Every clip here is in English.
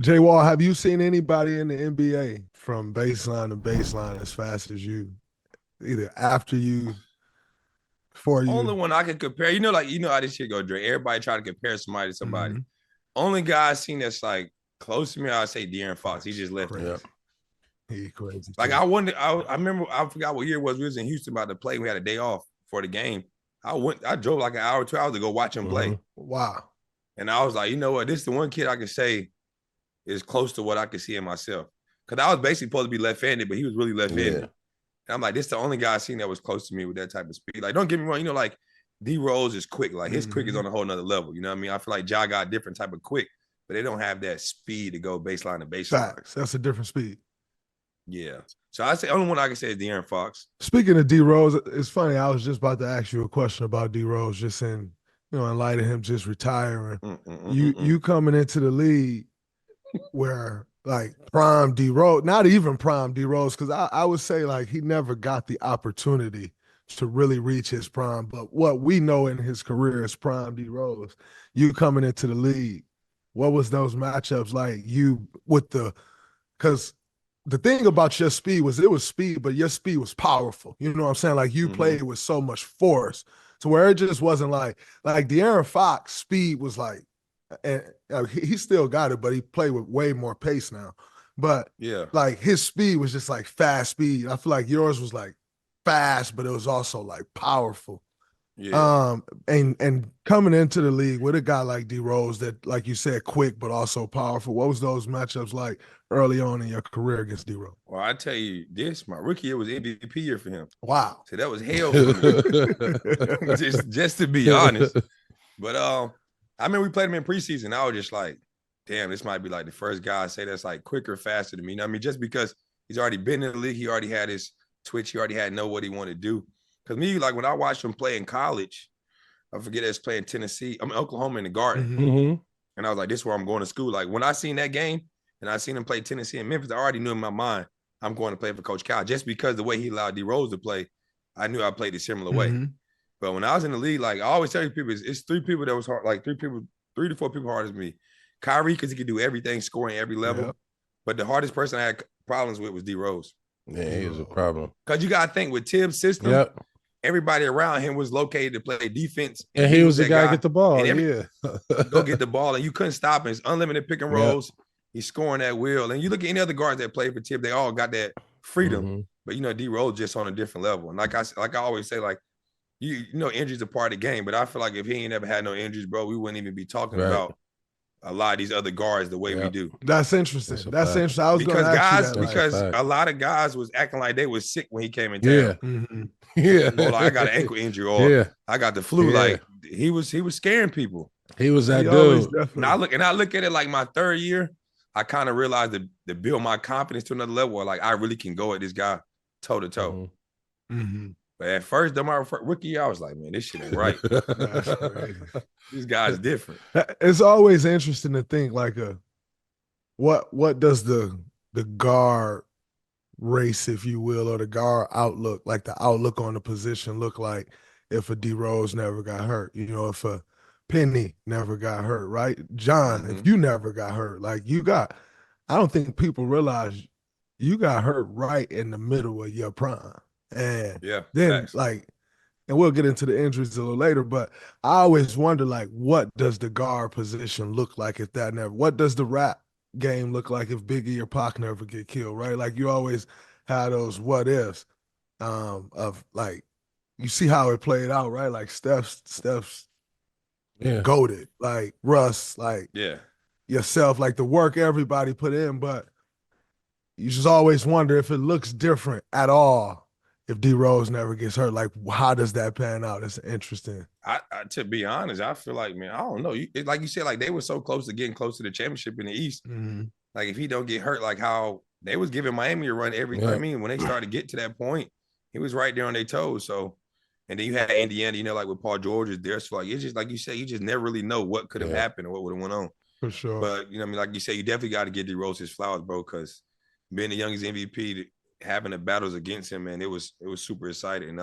Jay Wall, have you seen anybody in the NBA from baseline to baseline as fast as you? Either after you, before Only you. one I can compare. You know how this shit go, Dre. Everybody try to compare somebody to somebody. Mhm. Only guy I seen that's like close to me, I'd say De'Aaron Fox. He just left Crazy. me. Yeah. He crazy Like too. I wonder, I remember, I forgot what year it was. We was in Houston about to play. We had a day off for the game. I drove like an hour, 2 hours to go watch him play. Wow. And I was like, you know what? This is the one kid I can say is close to what I could see in myself. Because I was basically supposed to be left-handed, but he was really left-handed. Yeah. And I'm like, this is the only guy I seen that was close to me with that type of speed. Like, don't get me wrong, like D Rose is quick. Like his quick is on a whole nother level. You know what I mean? I feel like Ja got a different type of quick, but they don't have that speed to go baseline to baseline. Facts. That's a different speed. Yeah. So I say only one I can say is De'Aaron Fox. Speaking of D Rose, it's funny. I was just about to ask you a question about D Rose, just in light of him just retiring. You coming into the league where like prime D Rose, not even prime D Rose, because I would say like he never got the opportunity to really reach his prime. But what we know in his career is prime D Rose. You coming into the league, what was those matchups like? You with because the thing about your speed was it was speed, but your speed was powerful. You know what I'm saying? Like you played with so much force to where it just wasn't like De'Aaron Fox speed was like, and he still got it, but he played with way more pace now. But yeah, like his speed was just like fast speed. I feel like yours was like fast, but it was also like powerful. Yeah. And coming into the league with a guy like D Rose that, like you said, quick but also powerful. What was those matchups like early on in your career against D Rose? Well, I tell you this, my rookie year was MVP year for him. Wow. So that was hell for me. just to be honest. But I mean, we played him in preseason. I was just like, damn, this might be like the first guy I say that's like quicker, faster than me. You know what I mean? Just because he's already been in the league, he already had his twitch, he already had know what he wanted to do. Because me, like when I watched him play in college, I forget us playing Tennessee, Oklahoma in the Garden. And I was like, this is where I'm going to school. Like when I seen that game and I seen him play Tennessee and Memphis, I already knew in my mind, I'm going to play for Coach Cal. Just because the way he allowed D Rose to play, I knew I played a similar way. But when I was in the league, like I always tell you people, it's three people that was hard, like three to four people harder than me. Kyrie, because he could do everything, scoring every level. Yep. But the hardest person I had problems with was D Rose. Yeah, he was a problem. Because you got to think with Tibbs' system, everybody around him was located to play defense. And he was the guy to get the ball. Go get the ball, and you couldn't stop him. It's unlimited pick and rolls. Yep. He's scoring at will. And you look at any other guards that play for Tibbs, they all got that freedom. But, D Rose just on a different level. And like I always say, like, you know, injuries are part of the game, but I feel like if he ain't ever had no injuries, bro, we wouldn't even be talking about a lot of these other guards the way we do. That's interesting. That's interesting. I was going to ask you that. Because a lot of guys was acting like they was sick when he came in town. Yeah. Or like I got an ankle injury, or I got the flu. Yeah. Like he was scaring people. He was that dude. And I look at it like my third year, I kind of realized to build my confidence to another level where like I really can go at this guy toe to toe. But at first, my rookie year, I was like, man, this shit ain't right. These guys different. It's always interesting to think like what does the guard race, if you will, or the guard outlook, like the outlook on the position look like if a D Rose never got hurt, if a Penny never got hurt, right? John, if you never got hurt, like I don't think people realize you got hurt right in the middle of your prime. And then like, and we'll get into the injuries a little later, but I always wonder, like, what does the guard position look like if that never, what does the rap game look like if Biggie or Pac never get killed, right? Like you always have those what ifs of like, you see how it played out, right? Like Steph's goated, like Russ, like yourself, like the work everybody put in, but you just always wonder if it looks different at all if D Rose never gets hurt. Like, how does that pan out? It's interesting. I to be honest, I feel like, man, I don't know. Like you said, like they were so close to getting close to the championship in the East. Like if he don't get hurt, like how they was giving Miami a run every. I mean, when they started to get to that point, he was right there on their toes. So, and then you had Indiana, like with Paul George is there. So like it's just like you said, you just never really know what could have happened or what would have went on. For sure. But I mean, like you said, you definitely got to give D Rose his flowers, bro, because being the youngest MVP, having the battles against him, man, it was super exciting.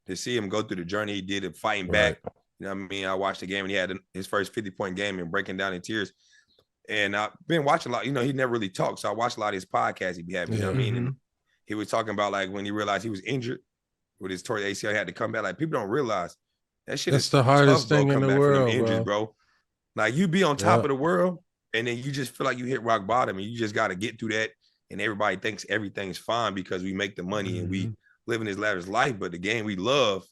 To see him go through the journey he did of fighting back. You know what I mean? I watched the game and he had his first 50-point game and breaking down in tears. And I've been watching a lot. You know, he never really talked, so I watched a lot of his podcasts he be having. You know what I mean? And he was talking about like when he realized he was injured with his torn ACL, he had to come back. Like people don't realize that shit That's is the hardest tough, bro. thing in Come the back from them world, injuries, bro. Like you be on top of the world, and then you just feel like you hit rock bottom, and you just got to get through that. And everybody thinks everything's fine because we make the money and we live in this lavish life. But the game we love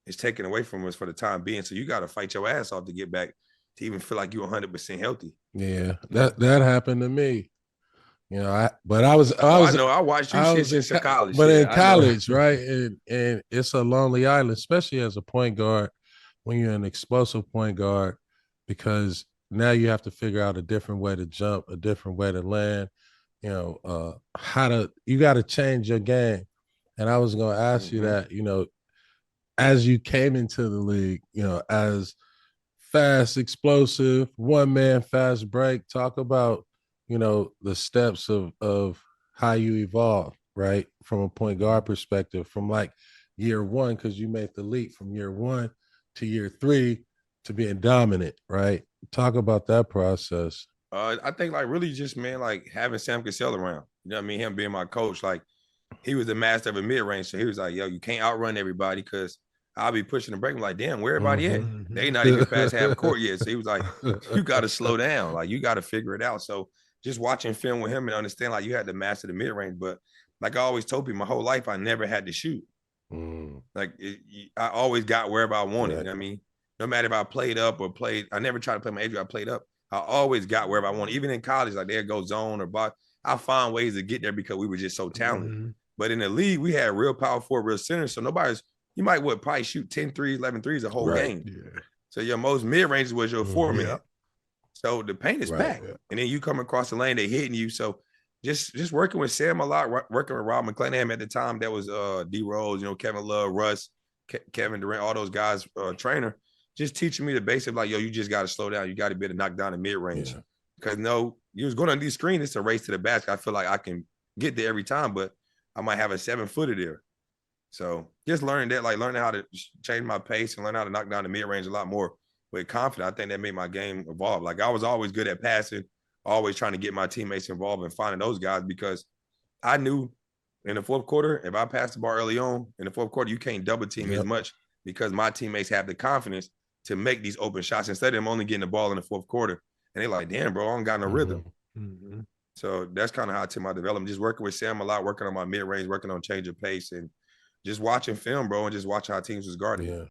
is taken away from us for the time being. So you got to fight your ass off to get back to even feel like you're 100% healthy. Yeah, that happened to me. You know, I know I watched you shit since college. But in college, right? And it's a lonely island, especially as a point guard, when you're an explosive point guard, because now you have to figure out a different way to jump, a different way to land, you know, you got to change your game. And I was going to ask you that, you know, as you came into the league, you know, as fast, explosive, one man fast break, talk about, you know, the steps of how you evolve, right? From a point guard perspective, from like year one, because you made the leap from year one to year three to being dominant, right? Talk about that process. I think like really just, man, like having Sam Cassell around, you know what I mean? Him being my coach, like he was the master of a mid-range. So he was like, yo, you can't outrun everybody because I'll be pushing the break. I'm like, damn, where everybody at? They not even past half court yet. So he was like, you got to slow down. Like you got to figure it out. So just watching film with him and understand like you had to master the mid-range. But like I always told people my whole life, I never had to shoot. Like I always got wherever I wanted. You know what I mean? No matter if I played up or played, I never tried to play my age. I played up. I always got wherever I wanted. Even in college, like there go zone or box. I found ways to get there because we were just so talented. But in the league, we had real power forward, real centers. So you might probably shoot 10 threes, 11 threes a whole game. Yeah. So your most mid-range was your 4-man. So the paint is packed. And then you come across the lane, they hitting you. So just working with Sam a lot, working with Rob McClanahan at the time, that was D Rose, you know, Kevin Love, Russ, Kevin Durant, all those guys, trainer, just teaching me the basics like, yo, you just got to slow down. You got to be able to knock down the mid-range. Because you was going on these screens, it's a race to the basket. I feel like I can get there every time, but I might have a 7-footer there. So just learning that, like learning how to change my pace and learn how to knock down the mid-range a lot more with confidence. I think that made my game evolve. Like I was always good at passing, always trying to get my teammates involved and finding those guys because I knew in the fourth quarter, if I passed the ball early on in the fourth quarter, you can't double team as much because my teammates have the confidence to make these open shots instead of them only getting the ball in the fourth quarter. And they're like, damn, bro, I don't got no rhythm. So that's kind of how I took my development, just working with Sam a lot, working on my mid-range, working on change of pace and just watching film, bro, and just watching how teams was guarding.